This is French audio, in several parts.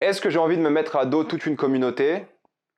Est-ce que j'ai envie de me mettre à dos toute une communauté?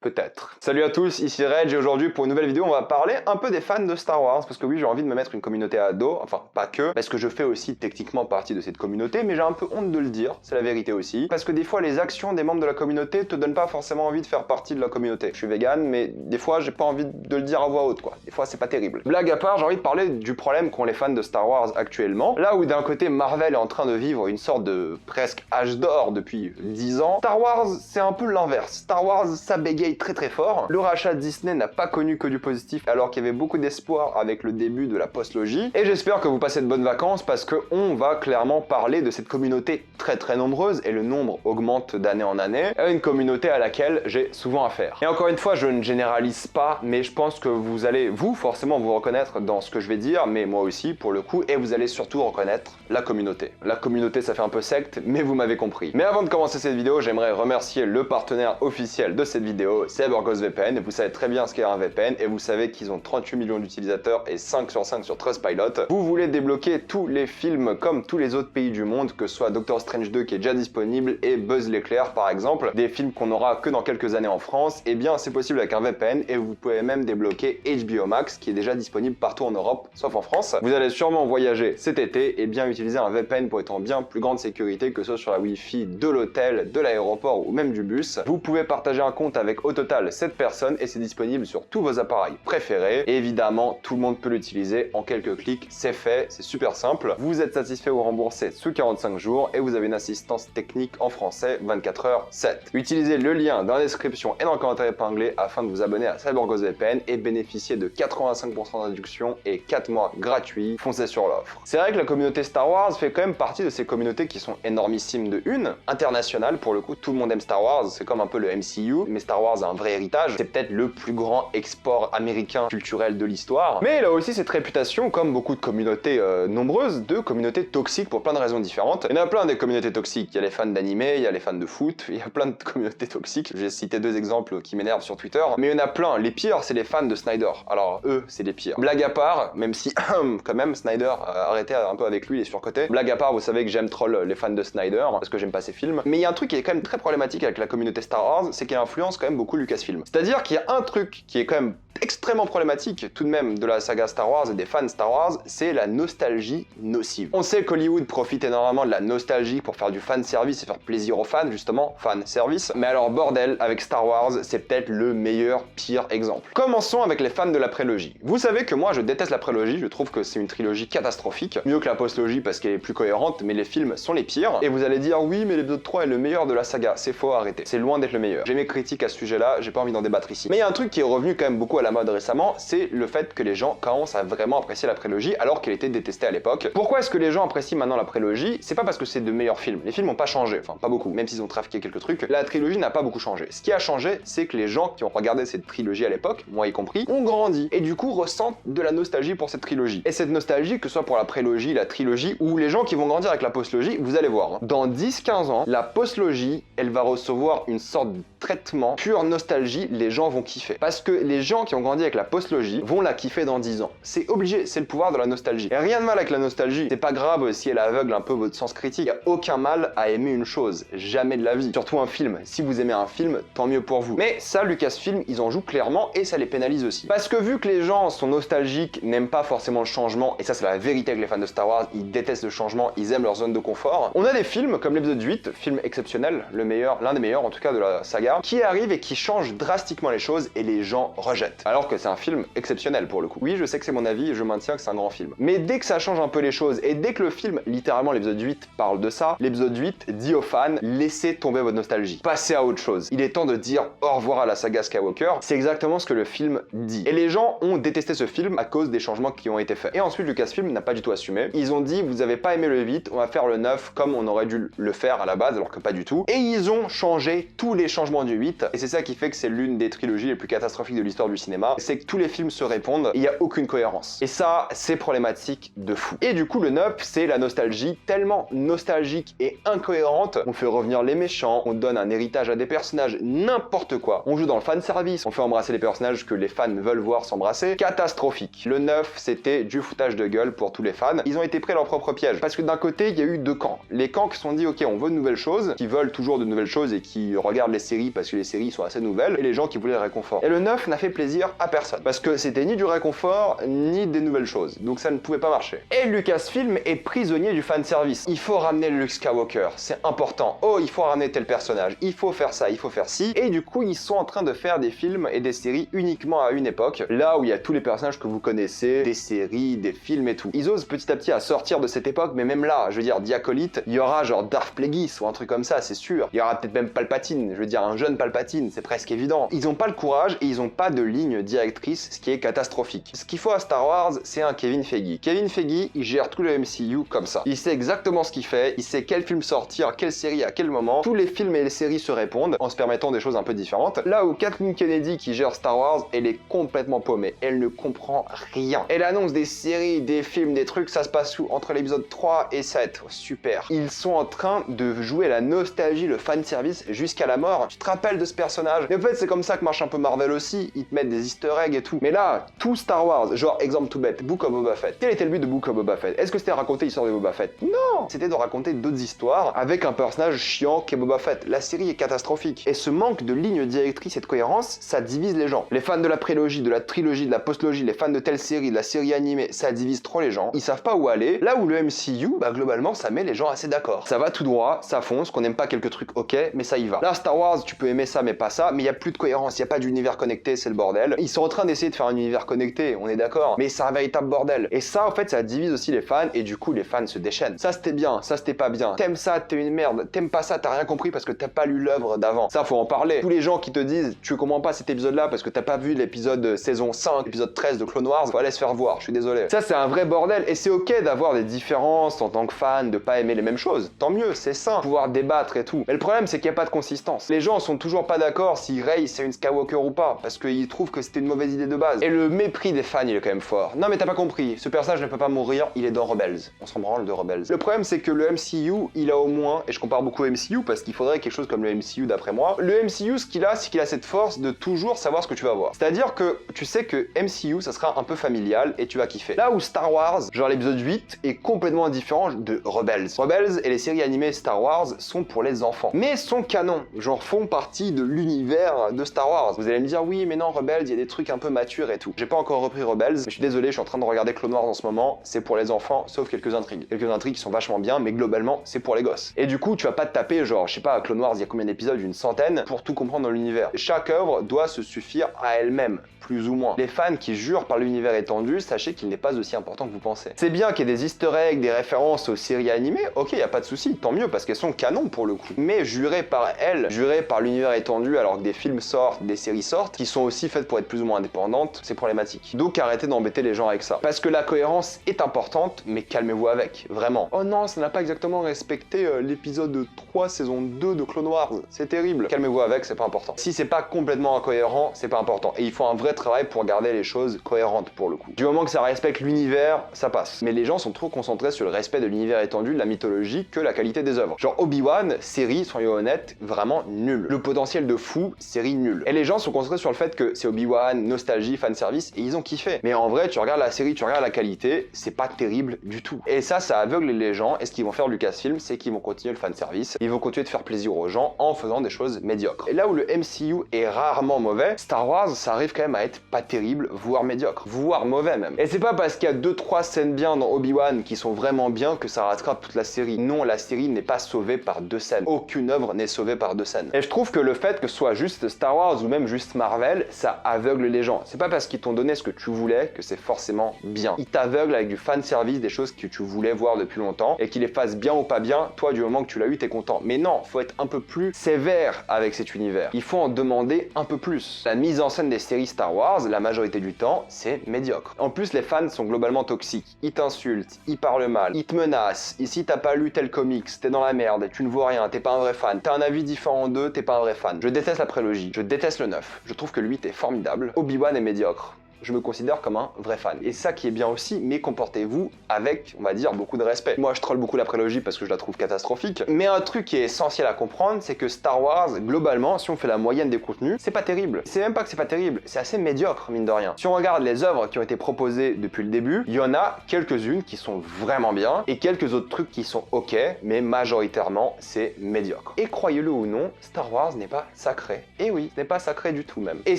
Peut-être. Salut à tous, ici Reg et aujourd'hui pour une nouvelle vidéo on va parler un peu des fans de Star Wars parce que oui j'ai envie de me mettre une communauté à dos, enfin pas que, parce que je fais aussi techniquement partie de cette communauté mais j'ai un peu honte de le dire, c'est la vérité aussi, parce que des fois les actions des membres de la communauté te donnent pas forcément envie de faire partie de la communauté. Je suis vegan mais des fois j'ai pas envie de le dire à voix haute quoi, des fois c'est pas terrible. Blague à part, j'ai envie de parler du problème qu'ont les fans de Star Wars actuellement, là où d'un côté Marvel est en train de vivre une sorte de presque âge d'or depuis 10 ans, Star Wars c'est un peu l'inverse. Star Wars ça bégaye très fort. Le rachat de Disney n'a pas connu que du positif alors qu'il y avait beaucoup d'espoir avec le début de la postlogie. Et j'espère que vous passez de bonnes vacances parce qu'on va clairement parler de cette communauté très nombreuse et le nombre augmente d'année en année. Une communauté à laquelle j'ai souvent affaire. Et encore une fois, je ne généralise pas, mais je pense que vous allez, forcément vous reconnaître dans ce que je vais dire, mais moi aussi pour le coup, et vous allez surtout reconnaître la communauté. La communauté ça fait un peu secte, mais vous m'avez compris. Mais avant de commencer cette vidéo, j'aimerais remercier le partenaire officiel de cette vidéo, c'est VPN, et vous savez très bien ce qu'est un VPN et vous savez qu'ils ont 38 millions d'utilisateurs et 5 sur 5 sur Trustpilot. Vous voulez débloquer tous les films comme tous les autres pays du monde, que ce soit Doctor Strange 2 qui est déjà disponible et Buzz l'éclair par exemple, des films qu'on n'aura que dans quelques années en France, et bien c'est possible avec un VPN et vous pouvez même débloquer HBO Max qui est déjà disponible partout en Europe sauf en France. Vous allez sûrement voyager cet été et bien utiliser un VPN pour être en bien plus grande sécurité que ce soit sur la Wi-Fi de l'hôtel, de l'aéroport ou même du bus. Vous pouvez partager un compte avec au total 7 personnes et c'est disponible sur tous vos appareils préférés. Et évidemment, tout le monde peut l'utiliser en quelques clics, c'est fait, c'est super simple. Vous êtes satisfait ou remboursé sous 45 jours et vous avez une assistance technique en français 24h/7. Utilisez le lien dans la description et dans le commentaire épinglé afin de vous abonner à CyberGhost VPN et bénéficier de 85% de réduction et 4 mois gratuits. Foncez sur l'offre. C'est vrai que la communauté Star Wars fait quand même partie de ces communautés qui sont énormissimes de une, internationales pour le coup, tout le monde aime Star Wars, c'est comme un peu le MCU, mais Star Wars a un vrai héritage. C'est peut-être le plus grand export américain culturel de l'histoire. Mais il a aussi cette réputation, comme beaucoup de communautés nombreuses, de communautés toxiques pour plein de raisons différentes. Il y en a plein des communautés toxiques. Il y a les fans d'animé, il y a les fans de foot, il y a plein de communautés toxiques. J'ai cité 2 exemples qui m'énervent sur Twitter. Mais il y en a plein. Les pires, c'est les fans de Snyder. Alors eux, c'est les pires. Blague à part, même si quand même Snyder, arrêtez un peu avec lui, il est surcoté. Blague à part, vous savez que j'aime troll les fans de Snyder parce que j'aime pas ses films. Mais il y a un truc qui est quand même très problématique avec la communauté Star Wars, c'est qu'elle influence quand même beaucoup Lucasfilm. C'est-à-dire qu'il y a un truc qui est quand même extrêmement problématique tout de même de la saga Star Wars et des fans Star Wars, c'est la nostalgie nocive. On sait qu'Hollywood profite énormément de la nostalgie pour faire du fan service et faire plaisir aux fans, justement, fan service. Mais alors bordel, avec Star Wars, c'est peut-être le meilleur pire exemple. Commençons avec les fans de la prélogie. Vous savez que moi je déteste la prélogie, je trouve que c'est une trilogie catastrophique, mieux que la postlogie parce qu'elle est plus cohérente, mais les films sont les pires. Et vous allez dire oui mais l'épisode 3 est le meilleur de la saga, c'est faux, arrêtez. C'est loin d'être le meilleur. J'ai mes critiques à ce sujet-là, j'ai pas envie d'en débattre ici. Mais il y a un truc qui est revenu quand même beaucoup à la mode récemment, c'est le fait que les gens commencent à vraiment apprécier la prélogie alors qu'elle était détestée à l'époque. Pourquoi est-ce que les gens apprécient maintenant la prélogie? C'est pas parce que c'est de meilleurs films. Les films n'ont pas changé, enfin pas beaucoup, même s'ils ont trafiqué quelques trucs. La trilogie n'a pas beaucoup changé. Ce qui a changé, c'est que les gens qui ont regardé cette trilogie à l'époque, moi y compris, ont grandi et du coup ressentent de la nostalgie pour cette trilogie. Et cette nostalgie, que ce soit pour la prélogie, la trilogie ou les gens qui vont grandir avec la postlogie, vous allez voir, dans 10-15 ans, la postlogie, elle va recevoir une sorte de traitement pure nostalgie, les gens vont kiffer. Parce que les gens qui ont grandi avec la postlogie vont la kiffer dans 10 ans. C'est obligé, c'est le pouvoir de la nostalgie. Et rien de mal avec la nostalgie. C'est pas grave si elle aveugle un peu votre sens critique. Il y a aucun mal à aimer une chose. Jamais de la vie. Surtout un film. Si vous aimez un film, tant mieux pour vous. Mais ça, Lucasfilm, ils en jouent clairement et ça les pénalise aussi. Parce que vu que les gens sont nostalgiques, n'aiment pas forcément le changement, et ça c'est la vérité avec les fans de Star Wars, ils détestent le changement, ils aiment leur zone de confort. On a des films comme l'épisode 8, film exceptionnel, le meilleur, l'un des meilleurs en tout cas de la saga, qui arrive et qui change drastiquement les choses et les gens rejettent. Alors que c'est un film exceptionnel pour le coup. Oui, je sais que c'est mon avis et je maintiens que c'est un grand film. Mais dès que ça change un peu les choses et dès que le film, littéralement l'épisode 8 parle de ça, l'épisode 8 dit aux fans, laissez tomber votre nostalgie. Passez à autre chose. Il est temps de dire au revoir à la saga Skywalker. C'est exactement ce que le film dit. Et les gens ont détesté ce film à cause des changements qui ont été faits. Et ensuite, Lucasfilm n'a pas du tout assumé. Ils ont dit, vous avez pas aimé le 8, on va faire le 9 comme on aurait dû le faire à la base, alors que pas du tout. Et ils ont changé tous les changements du 8. Et c'est ça qui fait que c'est l'une des trilogies les plus catastrophiques de l'histoire du cinéma, c'est que tous les films se répondent, il n'y a aucune cohérence. Et ça, c'est problématique de fou. Et du coup, le 9, c'est la nostalgie, tellement nostalgique et incohérente. On fait revenir les méchants, on donne un héritage à des personnages, n'importe quoi. On joue dans le fanservice, on fait embrasser les personnages que les fans veulent voir s'embrasser. Catastrophique. Le 9, c'était du foutage de gueule pour tous les fans. Ils ont été pris à leur propre piège. Parce que d'un côté, il y a eu deux camps. Les camps qui se sont dit, ok, on veut de nouvelles choses, qui veulent toujours de nouvelles choses et qui regardent les séries parce que les séries sont assez nouvelles, et les gens qui voulaient le réconfort. Et le 9 n'a fait plaisir à personne. Parce que c'était ni du réconfort, ni des nouvelles choses. Donc ça ne pouvait pas marcher. Et Lucasfilm est prisonnier du fanservice. Il faut ramener Luke Skywalker, c'est important. Oh, il faut ramener tel personnage, il faut faire ça, il faut faire ci. Et du coup, ils sont en train de faire des films et des séries uniquement à une époque, là où il y a tous les personnages que vous connaissez, des séries, des films et tout. Ils osent petit à petit à sortir de cette époque, mais même là, je veux dire, Diacolite, il y aura genre Darth Plagueis ou un truc comme ça, c'est sûr. Il y aura peut-être même Palpatine, je veux dire, un jeune Palpatine, c'est presque évident. Ils ont pas le courage et ils ont pas de ligne directrice, ce qui est catastrophique. Ce qu'il faut à Star Wars, c'est un Kevin Feige. Kevin Feige, il gère tout le MCU comme ça. Il sait exactement ce qu'il fait, il sait quel film sortir, quelle série à quel moment. Tous les films et les séries se répondent en se permettant des choses un peu différentes. Là où Kathleen Kennedy qui gère Star Wars, elle est complètement paumée. Elle ne comprend rien. Elle annonce des séries, des films, des trucs, ça se passe où? Entre l'épisode 3 et 7. Oh, super. Ils sont en train de jouer la nostalgie, le fanservice jusqu'à la mort. Tu te rappelles de ce personnage? Et en fait, c'est comme ça que marche un peu Marvel aussi. Ils te mettent des easter eggs et tout. Mais là, tout Star Wars, genre exemple tout bête, Book of Boba Fett. Quel était le but de Book of Boba Fett? Est-ce que c'était raconter l'histoire de Boba Fett? Non! C'était de raconter d'autres histoires avec un personnage chiant qu'est Boba Fett. La série est catastrophique. Et ce manque de ligne directrice et de cohérence, ça divise les gens. Les fans de la prélogie, de la trilogie, de la postlogie, les fans de telle série, de la série animée, ça divise trop les gens. Ils savent pas où aller. Là où le MCU, bah globalement, ça met les gens assez d'accord. Ça va tout droit, ça fonce, qu'on n'aime pas quelques trucs, ok, mais ça y va. Là, Star Wars, tu peux aimer ça, mais pas ça, mais il y a plus de cohérence, il y a pas d'univers connecté, c'est le bordel. Ils sont en train d'essayer de faire un univers connecté, on est d'accord, mais c'est un véritable bordel. Et ça, en fait, ça divise aussi les fans, et du coup, les fans se déchaînent. Ça, c'était bien, ça, c'était pas bien. T'aimes ça, t'es une merde. T'aimes pas ça, t'as rien compris parce que t'as pas lu l'œuvre d'avant. Ça, faut en parler. Tous les gens qui te disent, tu comprends pas cet épisode-là parce que t'as pas vu l'épisode saison 5, épisode 13 de Clone Wars, faut aller se faire voir, je suis désolé. Ça, c'est un vrai bordel, et c'est ok d'avoir des différences en tant que fan, de pas aimer les mêmes choses. Tant mieux, c'est sain, pouvoir débattre et tout. Mais le problème, c'est qu'il n'y a pas de consistance. Les gens sont toujours pas d'accord si Rey c'est une Skywalker ou pas, parce qu'ils trouvent que c'était une mauvaise idée de base. Et le mépris des fans, il est quand même fort. Non mais t'as pas compris, ce personnage ne peut pas mourir, il est dans Rebels. On s'en branle de Rebels. Le problème, c'est que le MCU, il a au moins, et je compare beaucoup au MCU parce qu'il faudrait quelque chose comme le MCU d'après moi, le MCU, ce qu'il a, c'est qu'il a cette force de toujours savoir ce que tu vas voir. C'est-à-dire que tu sais que MCU, ça sera un peu familial et tu vas kiffer. Là où Star Wars, genre l'épisode 8, est complètement différent de Rebels. Rebels et les séries animées Star Wars sont pour les enfants, mais sont canon, genre font partie de l'univers de Star Wars. Vous allez me dire, oui, mais non, Rebels, il y a des trucs un peu matures et tout. J'ai pas encore repris Rebels, mais je suis désolé, je suis en train de regarder Clone Wars en ce moment, c'est pour les enfants, sauf quelques intrigues. Quelques intrigues qui sont vachement bien, mais globalement, c'est pour les gosses. Et du coup, tu vas pas te taper, genre, je sais pas, Clone Wars, il y a combien d'épisodes? Une centaine, pour tout comprendre dans l'univers. Chaque œuvre doit se suffire à elle-même, plus ou moins. Les fans qui jurent par l'univers étendu, sachez qu'il n'est pas aussi important que vous pensez. C'est bien qu'il y ait des easter eggs, des références aux séries animées, ok, y a pas de souci, tant mieux, parce qu'elles sont canon pour le coup. Mais jurer par elles, jurer par l'univers étendu alors que des films sortent, des séries sortent, qui sont aussi faites pour être plus ou moins indépendantes, c'est problématique. Donc arrêtez d'embêter les gens avec ça. Parce que la cohérence est importante, mais calmez-vous avec, vraiment. Oh non, ça n'a pas exactement respecté l'épisode 3, saison 2 de Clone Wars, c'est terrible. Calmez-vous avec, c'est pas important. Si c'est pas complètement incohérent, c'est pas important. Et il faut un vrai travail pour garder les choses cohérentes pour le coup. Du moment que ça respecte l'univers, ça passe. Mais les gens sont trop concentrés sur le respect de l'univers étendu, de la mythologie, que la qualité des œuvres. Genre Obi-Wan, série, soyons honnêtes, vraiment nul. Le potentiel de fou, série nulle. Et les gens sont concentrés sur le fait que c'est Obi-Wan, nostalgie, fanservice, et ils ont kiffé. Mais en vrai, tu regardes la série, tu regardes la qualité, c'est pas terrible du tout. Et ça aveugle les gens, et ce qu'ils vont faire Lucasfilm, c'est qu'ils vont continuer le fanservice, ils vont continuer de faire plaisir aux gens en faisant des choses médiocres. Et là où le MCU est rarement mauvais, Star Wars, ça arrive quand même à être pas terrible, voire médiocre, voire mauvais même. Et c'est pas parce qu'il y a 2-3 scènes bien dans Obi-Wan qui sont vraiment bien que ça rattrape toute la série. Non, la série n'est pas sauvée par 2 scènes. Aucune œuvre n'est sauvée par 2 scènes. Et je trouve que le fait que ce soit juste Star Wars ou même juste Marvel, ça aveugle les gens. C'est pas parce qu'ils t'ont donné ce que tu voulais que c'est forcément bien. Ils t'aveuglent avec du fanservice, des choses que tu voulais voir depuis longtemps, et qu'ils les fassent bien ou pas bien, toi du moment que tu l'as eu, t'es content. Mais non, faut être un peu plus sévère avec cet univers. Il faut en demander un peu plus. La mise en scène des séries Star Wars, la majorité du temps, c'est médiocre. En plus, les fans sont globalement toxiques. Ils t'insultent, ils parlent mal, ils te menacent. Et si t'as pas lu tel comics, t'es dans la merde, tu ne vois rien, t'es pas un vrai fan. T'as un avis différent d'eux, t'es pas un vrai fan. Je déteste déteste la prélogie, je déteste le 9, je trouve que le 8 est formidable, Obi-Wan est médiocre. Je me considère comme un vrai fan. Et ça qui est bien aussi, mais comportez-vous avec, on va dire, beaucoup de respect. Moi, je troll beaucoup la prélogie parce que je la trouve catastrophique. Mais un truc qui est essentiel à comprendre, c'est que Star Wars, globalement, si on fait la moyenne des contenus, c'est pas terrible. C'est même pas que c'est pas terrible, c'est assez médiocre, mine de rien. Si on regarde les œuvres qui ont été proposées depuis le début, il y en a quelques-unes qui sont vraiment bien et quelques autres trucs qui sont ok, mais majoritairement, c'est médiocre. Et croyez-le ou non, Star Wars n'est pas sacré. Et oui, ce n'est pas sacré du tout même. Et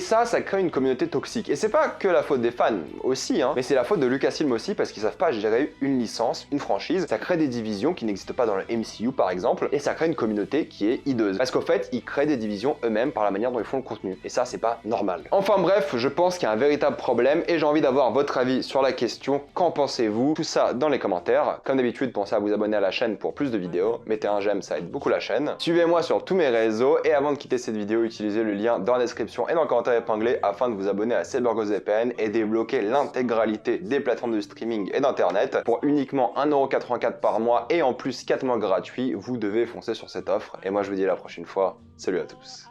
ça crée une communauté toxique. Et c'est pas que la faute des fans aussi, hein, mais c'est la faute de Lucasfilm aussi parce qu'ils savent pas gérer une licence, une franchise. Ça crée des divisions qui n'existent pas dans le MCU par exemple, et ça crée une communauté qui est hideuse. Parce qu'au fait, ils créent des divisions eux-mêmes par la manière dont ils font le contenu. Et ça, c'est pas normal. Enfin bref, je pense qu'il y a un véritable problème et j'ai envie d'avoir votre avis sur la question. Qu'en pensez-vous? Tout ça dans les commentaires. Comme d'habitude, pensez à vous abonner à la chaîne pour plus de vidéos. Mettez un j'aime, ça aide beaucoup la chaîne. Suivez-moi sur tous mes réseaux et avant de quitter cette vidéo, utilisez le lien dans la description et dans le commentaire épinglé afin de vous abonner à CyberGhostVPN et débloquer l'intégralité des plateformes de streaming et d'internet pour uniquement 1,84€ par mois et en plus 4 mois gratuits. Vous devez foncer sur cette offre et moi je vous dis à la prochaine fois. Salut à tous.